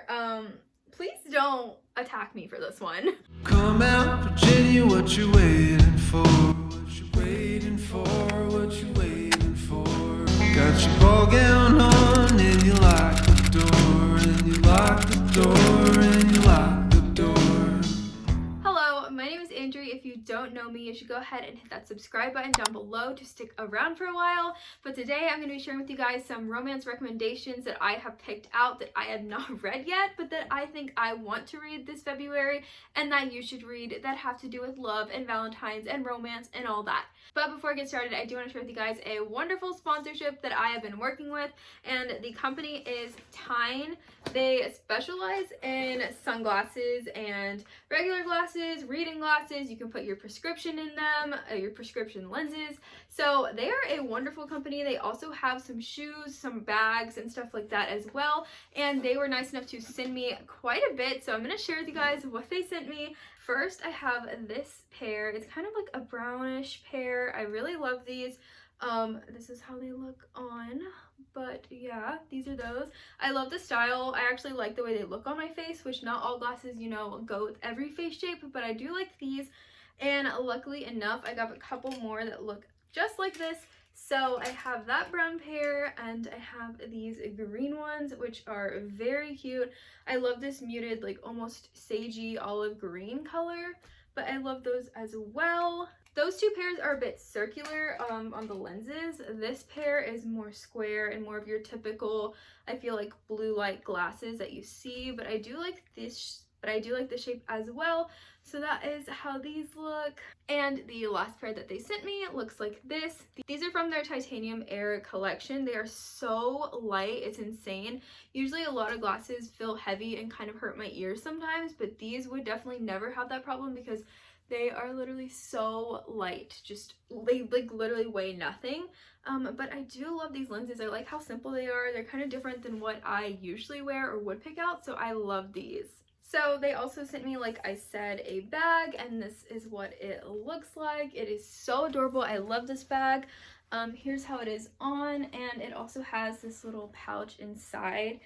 here. Please don't attack me for this one. Come out, Virginia, what you waiting for? What you waiting for? What you waiting for? Got your ball gown on and you lock the door, and you lock the door, and you lock the door. Hello, my name is Andrea. If you don't know me, you should go ahead and hit that subscribe button down below to stick around for a while. But today I'm going to be sharing with you guys some romance recommendations that I have picked out that I have not read yet, but that I think I want to read this February and that you should read, that have to do with love and Valentine's and romance and all that. But before I get started, I do want to share with you guys a wonderful sponsorship that I have been working with, and the company is TIJN. They specialize in sunglasses and regular glasses, reading glasses. You can put your prescription in them, your prescription lenses. So they are a wonderful company. They also have some shoes, some bags, and stuff like that as well. And they were nice enough to send me quite a bit. So I'm going to share with you guys what they sent me. First, I have this pair. It's kind of like a brownish pair. I really love these. This is how they look on, but yeah, these are those. I love the style. I actually like the way they look on my face, which not all glasses, you know, go with every face shape, but I do like these. And luckily enough, I got a couple more that look just like this. So I have that brown pair and I have these green ones, which are very cute. I love this muted, like almost sagey olive green color, but I love those as well. Those two pairs are a bit circular on the lenses. This pair is more square and more of your typical, I feel like, blue light glasses that you see, but I do like this. But I do like the shape as well. So that is how these look. And the last pair that they sent me looks like this. These are from their Titanium Air collection. They are so light, it's insane. Usually a lot of glasses feel heavy and kind of hurt my ears sometimes, but these would definitely never have that problem because they are literally so light. Just, they like literally weigh nothing. But I do love these lenses. I like how simple they are. They're kind of different than what I usually wear or would pick out, so I love these. So they also sent me, like I said, a bag, and this is what it looks like. It is so adorable. I love this bag. Here's how it is on, and it also has this little pouch inside.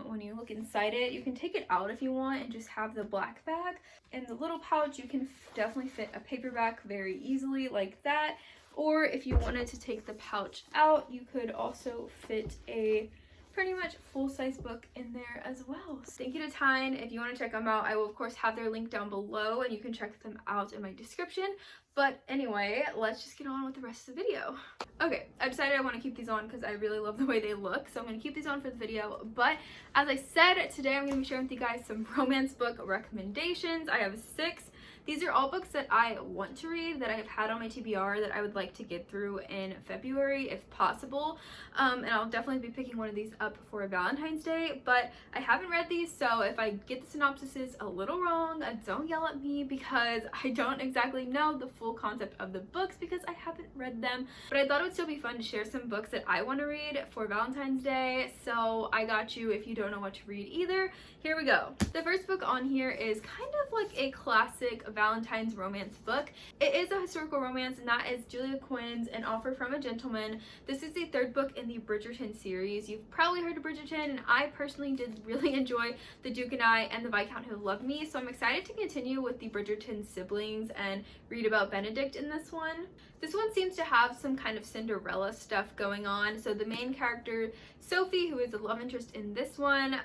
When you look inside it, you can take it out if you want and just have the black bag. In the little pouch, you can definitely fit a paperback very easily like that. Or if you wanted to take the pouch out, you could also fit a pretty much full-size book in there as well. So thank you to TIJN. If you want to check them out, I will of course have their link down below and you can check them out in my description. But anyway, let's just get on with the rest of the video. Okay, I decided I want to keep these on because I really love the way they look, so I'm going to keep these on for the video. But as I said, today I'm going to be sharing with you guys some romance book recommendations. I have 6. These are all books that I want to read, that I have had on my TBR, that I would like to get through in February if possible. And I'll definitely be picking one of these up for Valentine's Day, but I haven't read these, so if I get the synopsises a little wrong, don't yell at me because I don't exactly know the full concept of the books because I haven't read them. But I thought it would still be fun to share some books that I want to read for Valentine's Day, so I got you if you don't know what to read either. Here we go. The first book on here is kind of like a classic Valentine's romance book. It is a historical romance, and that is Julia Quinn's An Offer from a Gentleman. This is the 3rd book in the Bridgerton series. You've probably heard of Bridgerton, and I personally did really enjoy The Duke and I and The Viscount Who Loved Me, so I'm excited to continue with the Bridgerton siblings and read about Benedict in this one. This one seems to have some kind of Cinderella stuff going on. So the main character, Sophie, who is the love interest in this one,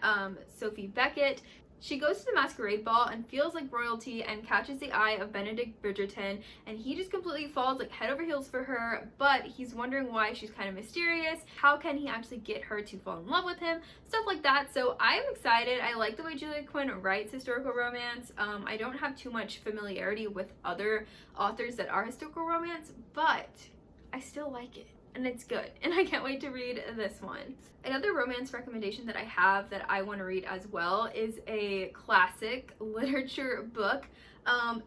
Sophie Beckett, she goes to the masquerade ball and feels like royalty and catches the eye of Benedict Bridgerton, and he just completely falls like head over heels for her, but he's wondering why she's kind of mysterious. How can he actually get her to fall in love with him? Stuff like that. So I'm excited. I like the way Julia Quinn writes historical romance. I don't have too much familiarity with other authors that are historical romance, but I still like it. And it's good, and I can't wait to read this one. Another romance recommendation that I have that I want to read as well is a classic literature book.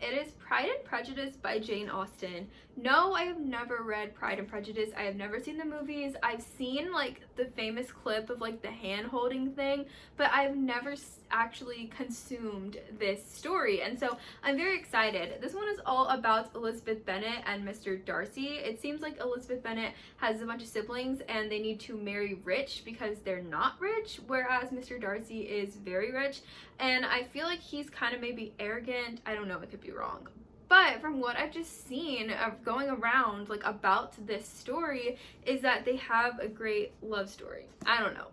It is Pride and Prejudice by Jane Austen. No, I have never read Pride and Prejudice. I have never seen the movies. I've seen like the famous clip of like the hand holding thing, but I've never actually consumed this story. And so I'm very excited. This one is all about Elizabeth Bennet and Mr. Darcy. It seems like Elizabeth Bennet has a bunch of siblings and they need to marry rich because they're not rich, whereas Mr. Darcy is very rich. And I feel like he's kind of maybe arrogant. I don't know, it could be wrong. But from what I've just seen of going around like about this story is that they have a great love story. I don't know.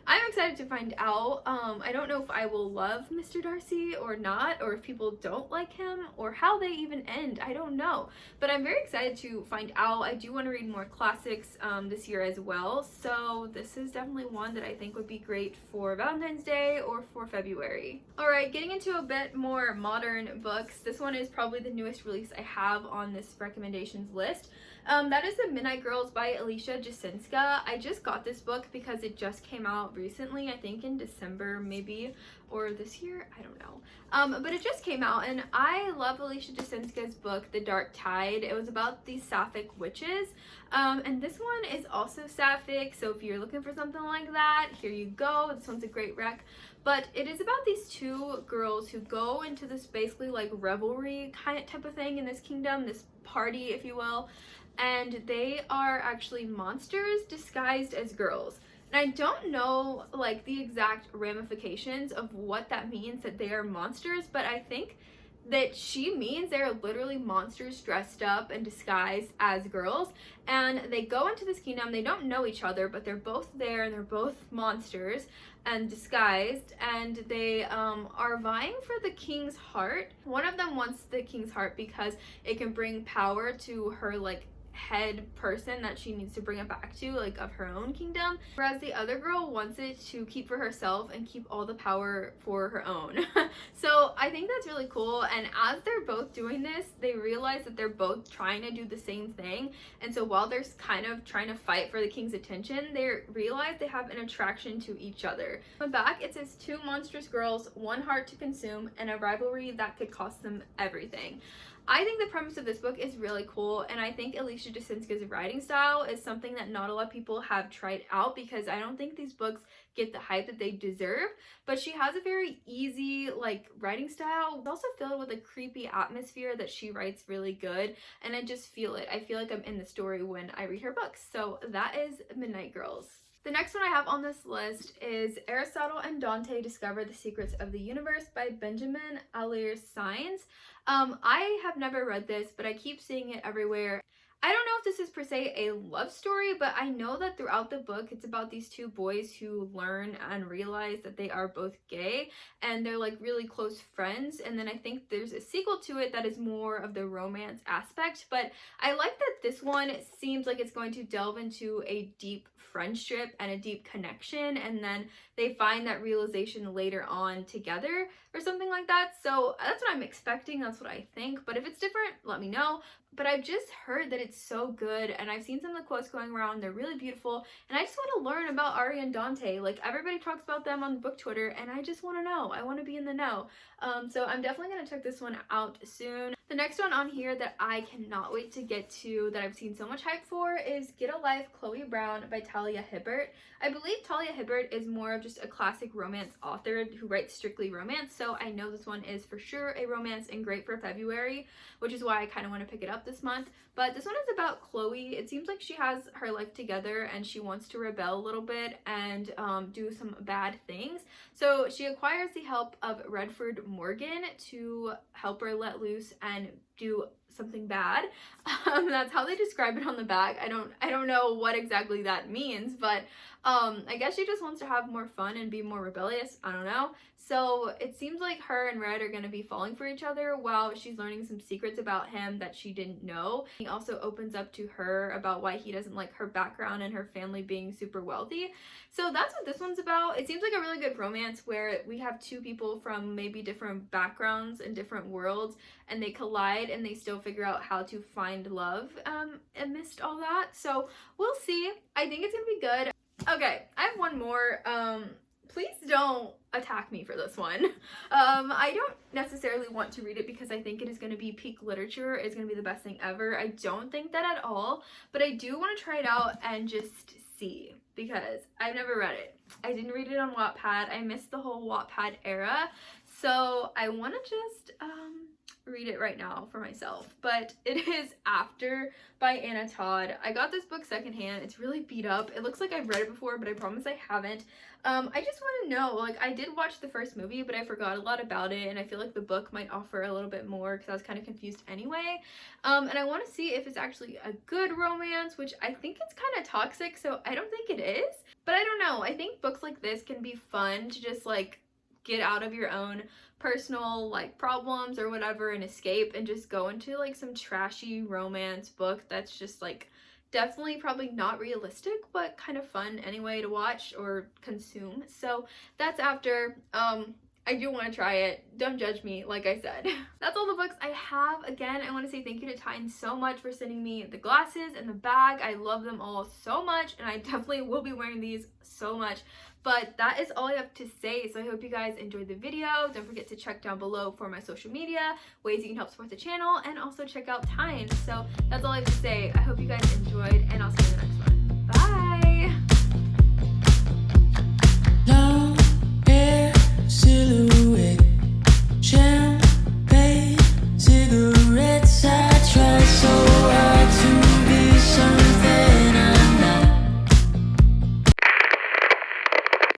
I'm excited to find out. I don't know if I will love Mr. Darcy or not, or if people don't like him, or how they even end. I don't know. But I'm very excited to find out. I do want to read more classics this year as well. So this is definitely one that I think would be great for Valentine's Day or for February. Alright, getting into a bit more modern books. This one is probably the newest release I have on this recommendations list. That is The Midnight Girls by Alicia Jasinska. I just got this book because it just came out recently, I think in December maybe, or this year, I don't know. But it just came out, and I love Alicia Jasinska's book, The Dark Tide. It was about these sapphic witches, and this one is also sapphic, so if you're looking for something like that, here you go. This one's a great rec. But it is about these two girls who go into this basically like revelry kind of type of thing in this kingdom, this party, if you will, and they are actually monsters disguised as girls. And I don't know like the exact ramifications of what that means that they are monsters, but I think that she means they're literally monsters dressed up and disguised as girls, and they go into this kingdom. They don't know each other, but they're both there and they're both monsters and disguised, and they are vying for the king's heart. One of them wants the king's heart because it can bring power to her like head person that she needs to bring it back to, like of her own kingdom, whereas the other girl wants it to keep for herself and keep all the power for her own. So I think that's really cool, and as they're both doing this, they realize that they're both trying to do the same thing, and so while they're kind of trying to fight for the king's attention, they realize they have an attraction to each other. On the back it says, two monstrous girls, one heart to consume, and a rivalry that could cost them everything. I think the premise of this book is really cool, and I think Alicia Jasinska's writing style is something that not a lot of people have tried out, because I don't think these books get the hype that they deserve, but she has a very easy like writing style. It's also filled with a creepy atmosphere that she writes really good, and I just feel it. I feel like I'm in the story when I read her books. So that is Midnight Girls. The next one I have on this list is Aristotle and Dante Discover the Secrets of the Universe by Benjamin Alire-Sainz. I have never read this, but I keep seeing it everywhere. I don't know if this is per se a love story, but I know that throughout the book it's about these two boys who learn and realize that they are both gay, and they're like really close friends. And then I think there's a sequel to it that is more of the romance aspect, but I like that this one seems like it's going to delve into a deep friendship and a deep connection, and then they find that realization later on together or something like that. So that's what I'm expecting, that's what I think, but if it's different, let me know. But I've just heard that it's so good, and I've seen some of the quotes going around. They're really beautiful, and I just want to learn about Ari and Dante. Like, everybody talks about them on book Twitter, and I just want to know. I want to be in the know. So I'm definitely going to check this one out soon. The next one on here that I cannot wait to get to, that I've seen so much hype for, is Get a Life, Chloe Brown by Talia Hibbert. I believe Talia Hibbert is more of just a classic romance author who writes strictly romance, so I know this one is for sure a romance and great for February, which is why I kind of want to pick it up this month. But this one is about Chloe. It seems like she has her life together and she wants to rebel a little bit and do some bad things. So she acquires the help of Redford Morgan to help her let loose and do something bad. That's how they describe it on the back. I don't know what exactly that means, but I guess she just wants to have more fun and be more rebellious. I don't know. So it seems like her and Red are going to be falling for each other while she's learning some secrets about him that she didn't know. He also opens up to her about why he doesn't like her background and her family being super wealthy. So that's what this one's about. It seems like a really good romance where we have two people from maybe different backgrounds and different worlds, and they collide and they still figure out how to find love amidst all that. So we'll see. I think it's gonna be good. Okay, I have one more. please don't attack me for this one. I don't necessarily want to read it because I think it is going to be peak literature. It's going to be the best thing ever. I don't think that at all, but I do want to try it out and just see, because I've never read it. I didn't read it on Wattpad. I missed the whole Wattpad era, so I want to just read it right now for myself. But it is After by Anna Todd. I got this book secondhand. It's really beat up. It looks like I've read it before, but I promise I haven't. I just want to know, like, I did watch the first movie, but I forgot a lot about it, and I feel like the book might offer a little bit more because I was kind of confused anyway. And I want to see if it's actually a good romance, which I think it's kind of toxic, so I don't think it is. But I don't know. I think books like this can be fun to just, like, get out of your own personal, like, problems or whatever and escape and just go into, like, some trashy romance book that's just, like, definitely probably not realistic, but kind of fun anyway to watch or consume. So that's After. I do want to try it. Don't judge me, like I said. That's all the books I have. Again, I want to say thank you to TIJN so much for sending me the glasses and the bag. I love them all so much, and I definitely will be wearing these so much. But that is all I have to say, so I hope you guys enjoyed the video. Don't forget to check down below for my social media, ways you can help support the channel, and also check out TIJN. So that's all I have to say. I hope you guys enjoyed, and I'll see you in the next one.